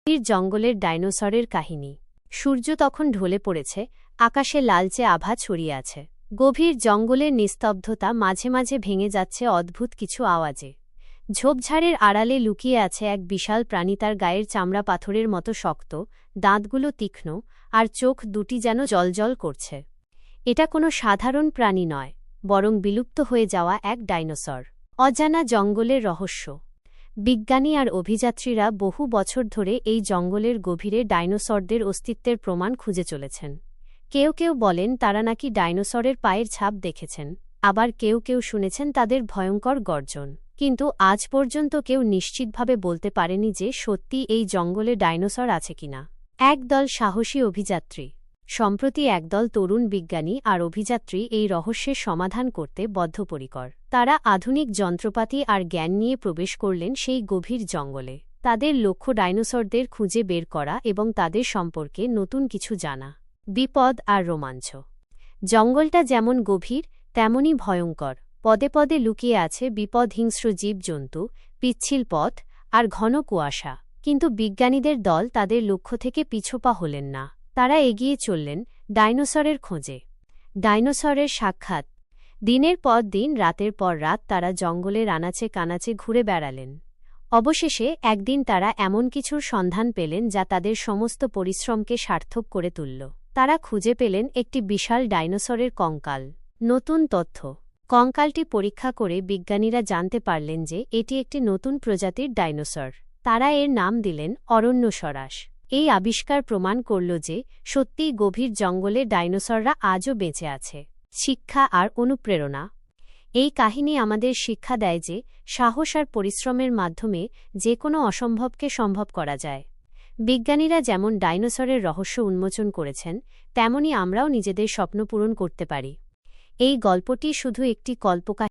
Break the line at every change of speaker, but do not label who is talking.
গভীর জঙ্গলের ডাইনোসরের কাহিনী। সূর্য তখন ঢলে পড়েছে, আকাশে লালচে আভা ছড়িয়ে আছে। গভীর জঙ্গলের নিস্তব্ধতা মাঝে মাঝে ভেঙে যাচ্ছে অদ্ভুত কিছু আওয়াজে। ঝোপঝাড়ের আড়ালে লুকিয়ে আছে এক বিশাল প্রাণী, তার গায়ের চামড়া পাথরের মতো শক্ত, দাঁতগুলো তীক্ষ্ণ, আর চোখ দুটি যেন জ্বলজ্বল করছে। এটা কোনো সাধারণ প্রাণী নয়, বরং বিলুপ্ত হয়ে যাওয়া এক ডাইনোসর। অজানা জঙ্গলের রহস্য। বিজ্ঞানী আর অভিযাত্রীরা বহু বছর ধরে এই জঙ্গলের গভীরে ডাইনোসরদের অস্তিত্বের প্রমাণ খুঁজে চলেছেন। কেউ কেউ বলেন তারা নাকি ডাইনোসরের পায়ের ছাপ দেখেছেন, আবার কেউ কেউ শুনেছেন তাদের ভয়ঙ্কর গর্জন। কিন্তু আজ পর্যন্ত কেউ নিশ্চিতভাবে বলতে পারেনি যে সত্যি এই জঙ্গলে ডাইনোসর আছে কিনা। একদল সাহসী অভিযাত্রী। সম্প্রতি একদল তরুণ বিজ্ঞানী আর অভিযাত্রী এই রহস্যের সমাধান করতে বদ্ধপরিকর। তারা আধুনিক যন্ত্রপাতি আর জ্ঞান নিয়ে প্রবেশ করলেন সেই গভীর জঙ্গলে। তাদের লক্ষ্য ডাইনোসরদের খুঁজে বের করা এবং তাদের সম্পর্কে নতুন কিছু জানা। বিপদ আর রোমাঞ্চ। জঙ্গলটা যেমন গভীর, তেমনই ভয়ঙ্কর। পদে পদে লুকিয়ে আছে বিপদ, হিংস্র জীবজন্তু, পিচ্ছিল পথ আর ঘন কুয়াশা। কিন্তু বিজ্ঞানীদের দল তাদের লক্ষ্য থেকে পিছপা হলেন না। তারা এগিয়ে চললেন ডাইনোসরের খোঁজে। ডাইনোসরের সাক্ষাৎ। দিনের পর দিন, রাতের পর রাত তারা জঙ্গলের আনাচে কানাচে ঘুরে বেড়ালেন। অবশেষে একদিন তারা এমন কিছুর সন্ধান পেলেন যা তাদের সমস্ত পরিশ্রমকে সার্থক করে তুলল। তারা খুঁজে পেলেন একটি বিশাল ডাইনোসরের কঙ্কাল। নতুন তথ্য। কঙ্কালটি পরীক্ষা করে বিজ্ঞানীরা জানতে পারলেন যে এটি একটি নতুন প্রজাতির ডাইনোসর। তারা এর নাম দিলেন অরণ্যসরাস। এই আবিষ্কার প্রমাণ করল যে সত্যিই গভীর জঙ্গলে ডাইনোসররা আজও বেঁচে আছে। শিক্ষা আর অনুপ্রেরণা। এই কাহিনী আমাদের শিক্ষা দেয় যে সাহস আর পরিশ্রমের মাধ্যমে যে কোনো অসম্ভবকে সম্ভব করা যায়। বিজ্ঞানীরা যেমন ডাইনোসরের রহস্য উন্মোচন করেছেন, তেমনি আমরাও নিজেদের স্বপ্ন পূরণ করতে পারি। এই গল্পটি শুধু একটি কল্পকাহিনী